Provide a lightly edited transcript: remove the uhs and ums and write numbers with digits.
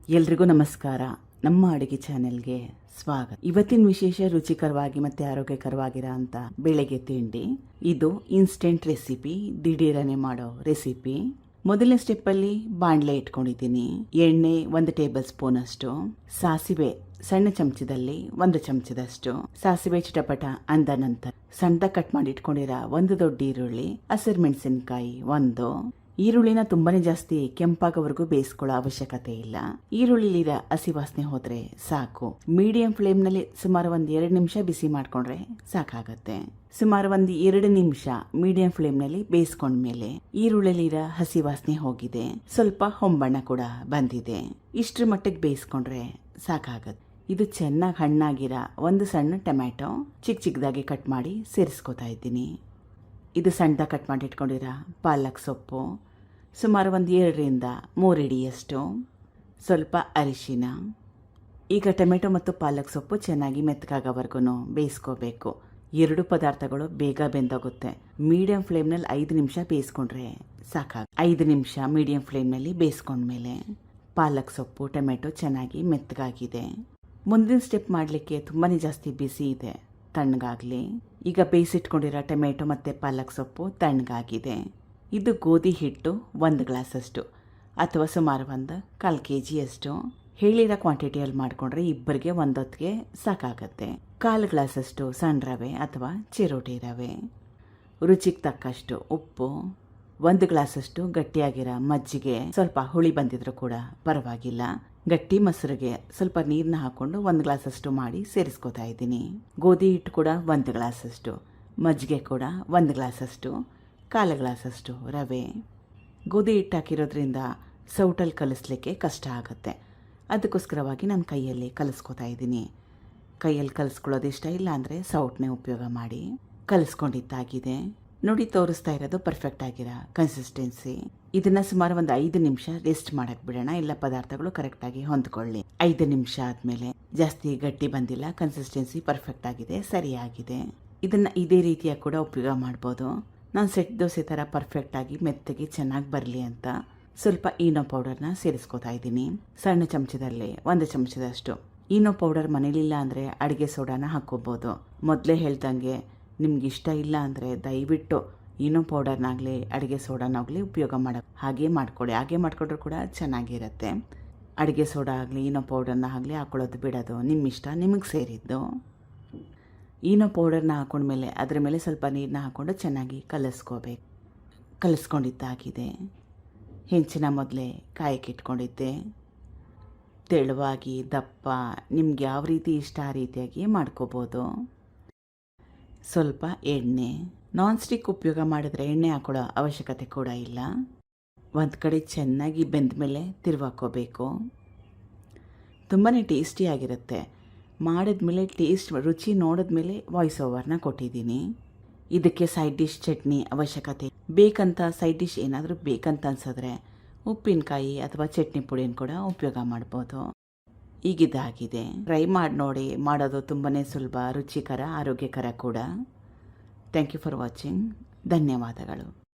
ಎಲ್ರಿಗೂ ನಮಸ್ಕಾರ. ನಮ್ಮ ಅಡುಗೆ ಚಾನೆಲ್ಗೆ ಸ್ವಾಗತ. ಇವತ್ತಿನ ವಿಶೇಷ ರುಚಿಕರವಾಗಿ ಮತ್ತು ಆರೋಗ್ಯಕರವಾಗಿರೋ ಅಂತ ಬೆಳಗ್ಗೆ ತಿಂಡಿ. ಇದು ಇನ್ಸ್ಟೆಂಟ್ ರೆಸಿಪಿ, ದಿಢೀರನೆ ಮಾಡೋ ರೆಸಿಪಿ. ಮೊದಲನೇ ಸ್ಟೆಪ್ಪಲ್ಲಿ ಬಾಣಲೆ ಇಟ್ಕೊಂಡಿದ್ದೀನಿ. ಎಣ್ಣೆ 1 ಟೇಬಲ್ ಸ್ಪೂನ್ ಅಷ್ಟು, ಸಾಸಿವೆ ಸಣ್ಣ ಚಮಚದಲ್ಲಿ 1 ಚಮಚದಷ್ಟು ಸಾಸಿವೆ ಚಿಟಪಟ ಅಂದ ನಂತರ ಸಣ್ಣದಾಗಿ ಕಟ್ ಮಾಡಿ ಇಟ್ಕೊಂಡಿರೋ 1 ದೊಡ್ಡ ಈರುಳ್ಳಿ, ಹಸಿರು ಮೆಣಸಿನಕಾಯಿ 1. ಈರುಳ್ಳಿನ ತುಂಬಾನೇ ಜಾಸ್ತಿ ಕೆಂಪಾಗೋವರೆಗೂ ಬೇಯಿಸ್ಕೊಳ್ಳೋ ಅವಶ್ಯಕತೆ ಇಲ್ಲ. ಈರುಳ್ಳಿಲಿರೋ ಹಸಿ ವಾಸನೆ ಹೋದ್ರೆ ಸಾಕು. ಮೀಡಿಯಂ ಫ್ಲೇಮ್ ನಲ್ಲಿ ಸುಮಾರು 2 ನಿಮಿಷ ಬಿಸಿ ಮಾಡ್ಕೊಂಡ್ರೆ ಸಾಕಾಗತ್ತೆ. ಸುಮಾರು 2 ನಿಮಿಷ ಮೀಡಿಯಂ ಫ್ಲೇಮ್ ನಲ್ಲಿ ಬೇಯಿಸ್ಕೊಂಡ್ಮೇಲೆ ಈರುಳ್ಳಿಲಿರೋ ಹಸಿ ವಾಸನೆ ಹೋಗಿದೆ, ಸ್ವಲ್ಪ ಹೊಂಬಣ್ಣ ಕೂಡ ಬಂದಿದೆ. ಇಷ್ಟ್ರ ಮಟ್ಟಿಗೆ ಬೇಯಿಸ್ಕೊಂಡ್ರೆ ಸಾಕಾಗತ್ತೆ. ಇದು ಚೆನ್ನಾಗಿ ಹಣ್ಣಾಗಿರೋ 1 ಸಣ್ಣ ಟೊಮ್ಯಾಟೊ ಚಿಕ್ಕದಾಗಿ ಕಟ್ ಮಾಡಿ ಸೇರಿಸ್ಕೊತಾ ಇದ್ದೀನಿ. ಇದು ಸಣ್ಣದಾಗಿ ಕಟ್ ಮಾಡಿ ಇಟ್ಕೊಂಡಿರೋ ಪಾಲಕ್ ಸೊಪ್ಪು ಸುಮಾರು 2 ರಿಂದ 3 ಹಿಡಿಯಷ್ಟು, ಸ್ವಲ್ಪ ಅರಿಶಿನ. ಈಗ ಟೊಮೆಟೊ ಮತ್ತು ಪಾಲಕ್ ಸೊಪ್ಪು ಚೆನ್ನಾಗಿ ಮೆತ್ತಗಾಗೋವರೆಗೂ ಬೇಯಿಸ್ಕೋಬೇಕು. 2 ಪದಾರ್ಥಗಳು ಬೇಗ ಬೆಂದೋಗುತ್ತೆ. ಮೀಡಿಯಂ ಫ್ಲೇಮ್ನಲ್ಲಿ 5 ನಿಮಿಷ ಬೇಯಿಸ್ಕೊಂಡ್ರೆ ಸಾಕಾಗ. 5 ನಿಮಿಷ ಮೀಡಿಯಂ ಫ್ಲೇಮ್ನಲ್ಲಿ ಬೇಯಿಸ್ಕೊಂಡ್ಮೇಲೆ ಪಾಲಕ್ ಸೊಪ್ಪು ಟೊಮೆಟೊ ಚೆನ್ನಾಗಿ ಮೆತ್ತಗಾಗಿದೆ. ಮುಂದಿನ ಸ್ಟೆಪ್ ಮಾಡಲಿಕ್ಕೆ ತುಂಬಾ ಜಾಸ್ತಿ ಬಿಸಿ ಇದೆ, ತಣ್ಣಗಾಗಲಿ. ಈಗ ಬೇಯಿಸಿಟ್ಕೊಂಡಿರೋ ಟೊಮೆಟೊ ಮತ್ತು ಪಾಲಕ್ ಸೊಪ್ಪು ತಣ್ಣಗಾಗಿದೆ. ಇದು ಗೋಧಿ ಹಿಟ್ಟು 1 ಗ್ಲಾಸಷ್ಟು ಅಥವಾ ಸುಮಾರು 1/4 kg ಹೇಳಿರೋ ಕ್ವಾಂಟಿಟಿಯಲ್ಲಿ ಮಾಡಿಕೊಂಡ್ರೆ ಇಬ್ಬರಿಗೆ ಒಂದೊತ್ತಿಗೆ ಸಾಕಾಗತ್ತೆ. 1/4 ಗ್ಲಾಸಷ್ಟು ಸಣ್ಣ ರವೆ ಅಥವಾ ಚಿರೋಟಿ ರವೆ, ರುಚಿಗೆ ತಕ್ಕಷ್ಟು ಉಪ್ಪು, 1 ಗ್ಲಾಸಷ್ಟು ಗಟ್ಟಿಯಾಗಿರೋ ಮಜ್ಜಿಗೆ. ಸ್ವಲ್ಪ ಹುಳಿ ಬಂದಿದ್ರು ಕೂಡ ಪರವಾಗಿಲ್ಲ. ಗಟ್ಟಿ ಮೊಸರಿಗೆ ಸ್ವಲ್ಪ ನೀರನ್ನ ಹಾಕೊಂಡು 1 ಗ್ಲಾಸಷ್ಟು ಮಾಡಿ ಸೇರಿಸ್ಕೊತಾ ಇದ್ದೀನಿ. ಗೋಧಿ ಹಿಟ್ಟು ಕೂಡ 1 ಗ್ಲಾಸಷ್ಟು, ಮಜ್ಜಿಗೆ ಕೂಡ 1 ಗ್ಲಾಸಷ್ಟು, 1/4 ಗ್ಲಾಸಷ್ಟು ರವೆ. ಗೋಧಿ ಹಿಟ್ಟು ಹಾಕಿರೋದ್ರಿಂದ ಸೌಟಲ್ಲಿ ಕಲಿಸ್ಲಿಕ್ಕೆ ಕಷ್ಟ ಆಗುತ್ತೆ. ಅದಕ್ಕೋಸ್ಕರವಾಗಿ ನಾನು ಕೈಯಲ್ಲಿ ಕಲಿಸ್ಕೊತಾ ಇದ್ದೀನಿ. ಕೈಯಲ್ಲಿ ಕಲಿಸ್ಕೊಳ್ಳೋದು ಇಷ್ಟ ಇಲ್ಲ ಅಂದರೆ ಸೌಟ್ನೇ ಉಪಯೋಗ ಮಾಡಿ. ಕಲಿಸ್ಕೊಂಡಿದ್ದಾಗಿದೆ ನೋಡಿ, ತೋರಿಸ್ತಾ ಇರೋದು ಪರ್ಫೆಕ್ಟ್ ಆಗಿರೋ ಕನ್ಸಿಸ್ಟೆನ್ಸಿ. ಇದನ್ನ ಸುಮಾರು 5 ನಿಮಿಷ ರೆಸ್ಟ್ ಮಾಡಕ್ಕೆ ಬಿಡೋಣ, ಎಲ್ಲ ಪದಾರ್ಥಗಳು ಕರೆಕ್ಟಾಗಿ ಹೊಂದ್ಕೊಳ್ಳಿ. 5 ನಿಮಿಷ ಆದಮೇಲೆ ಜಾಸ್ತಿ ಗಟ್ಟಿ ಬಂದಿಲ್ಲ, ಕನ್ಸಿಸ್ಟೆನ್ಸಿ ಪರ್ಫೆಕ್ಟ್ ಆಗಿದೆ, ಸರಿಯಾಗಿದೆ. ಇದನ್ನ ಇದೇ ರೀತಿಯಾಗಿ ಕೂಡ ಉಪಯೋಗ ಮಾಡ್ಬೋದು. ನಾನು ಸೆಟ್ ದೋಸೆ ಥರ ಪರ್ಫೆಕ್ಟಾಗಿ ಮೆತ್ತಗೆ ಚೆನ್ನಾಗಿ ಬರಲಿ ಅಂತ ಸ್ವಲ್ಪ ಈನೋ ಪೌಡರ್ನ ಸೇರಿಸ್ಕೊತಾ ಇದ್ದೀನಿ. ಸಣ್ಣ ಚಮಚದಲ್ಲಿ 1 ಚಮಚದಷ್ಟು. ಈನೋ ಪೌಡರ್ ಮನೇಲಿಲ್ಲ ಅಂದರೆ ಅಡುಗೆ ಸೋಡಾನ ಹಾಕ್ಕೋಬೋದು. ಮೊದಲೇ ಹೇಳ್ದಂಗೆ ನಿಮ್ಗೆ ಇಷ್ಟ ಇಲ್ಲ ಅಂದರೆ ದಯವಿಟ್ಟು ಈನೋ ಪೌಡರ್ನಾಗಲಿ ಅಡುಗೆ ಸೋಡಾನಾಗಲಿ ಉಪಯೋಗ ಹಾಗೆ ಮಾಡ್ಕೊಳ್ಳಿ. ಹಾಗೆ ಮಾಡಿಕೊಂಡ್ರೂ ಕೂಡ ಚೆನ್ನಾಗಿರುತ್ತೆ. ಅಡುಗೆ ಸೋಡಾ ಆಗಲಿ ಈನೋ ಪೌಡರ್ನ ಆಗಲಿ ಹಾಕೊಳ್ಳೋದು ಬಿಡೋದು ನಿಮ್ಮ ಇಷ್ಟ, ನಿಮಗೆ ಸೇರಿದ್ದು. ಈನೋ ಪೌಡರ್ನ ಹಾಕೊಂಡ್ಮೇಲೆ ಅದರ ಮೇಲೆ ಸ್ವಲ್ಪ ನೀರನ್ನ ಹಾಕ್ಕೊಂಡು ಚೆನ್ನಾಗಿ ಕಲಿಸ್ಕೊಂಡಿದ್ದಾಗಿದೆ. ಹೆಂಚಿನ ಮೊದಲೇ ಕಾಯಕ್ಕೆ ಇಟ್ಕೊಂಡಿದ್ದೆ. ತೆಳುವಾಗಿ ದಪ್ಪ ನಿಮ್ಗೆ ಯಾವ ರೀತಿ ಇಷ್ಟ ಆ ರೀತಿಯಾಗಿ ಮಾಡ್ಕೋಬೋದು. ಸ್ವಲ್ಪ ಎಣ್ಣೆ, ನಾನ್ ಸ್ಟಿಕ್ ಉಪಯೋಗ ಮಾಡಿದ್ರೆ ಎಣ್ಣೆ ಹಾಕೊಳ್ಳೋ ಅವಶ್ಯಕತೆ ಕೂಡ ಇಲ್ಲ. ಒಂದು ಕಡೆ ಚೆನ್ನಾಗಿ ಬೆಂದ ಮೇಲೆ ತಿರುವಾಕೋಬೇಕು. ತುಂಬಾ ಟೇಸ್ಟಿಯಾಗಿರುತ್ತೆ. ಮಾಡಿದ್ಮೇಲೆ ರುಚಿ ನೋಡಿದ್ಮೇಲೆ ವಾಯ್ಸ್ ಓವರ್ನ ಕೊಟ್ಟಿದ್ದೀನಿ. ಇದಕ್ಕೆ ಸೈಡ್ ಡಿಶ್ ಚಟ್ನಿ ಅವಶ್ಯಕತೆ ಬೇಕಂತ, ಸೈಡ್ ಡಿಶ್ ಏನಾದರೂ ಬೇಕಂತ ಅನ್ಸಿದ್ರೆ ಉಪ್ಪಿನಕಾಯಿ ಅಥವಾ ಚಟ್ನಿ ಪುಡಿನ ಕೂಡ ಉಪಯೋಗ ಮಾಡ್ಬೋದು. ಈಗಿದಾಗಿದೆ. ಟ್ರೈ ಮಾಡಿ ನೋಡಿ. ಮಾಡೋದು ತುಂಬಾ ಸುಲಭ, ರುಚಿಕರ, ಆರೋಗ್ಯಕರ ಕೂಡ. Thank you for watching. ಧನ್ಯವಾದಗಳು.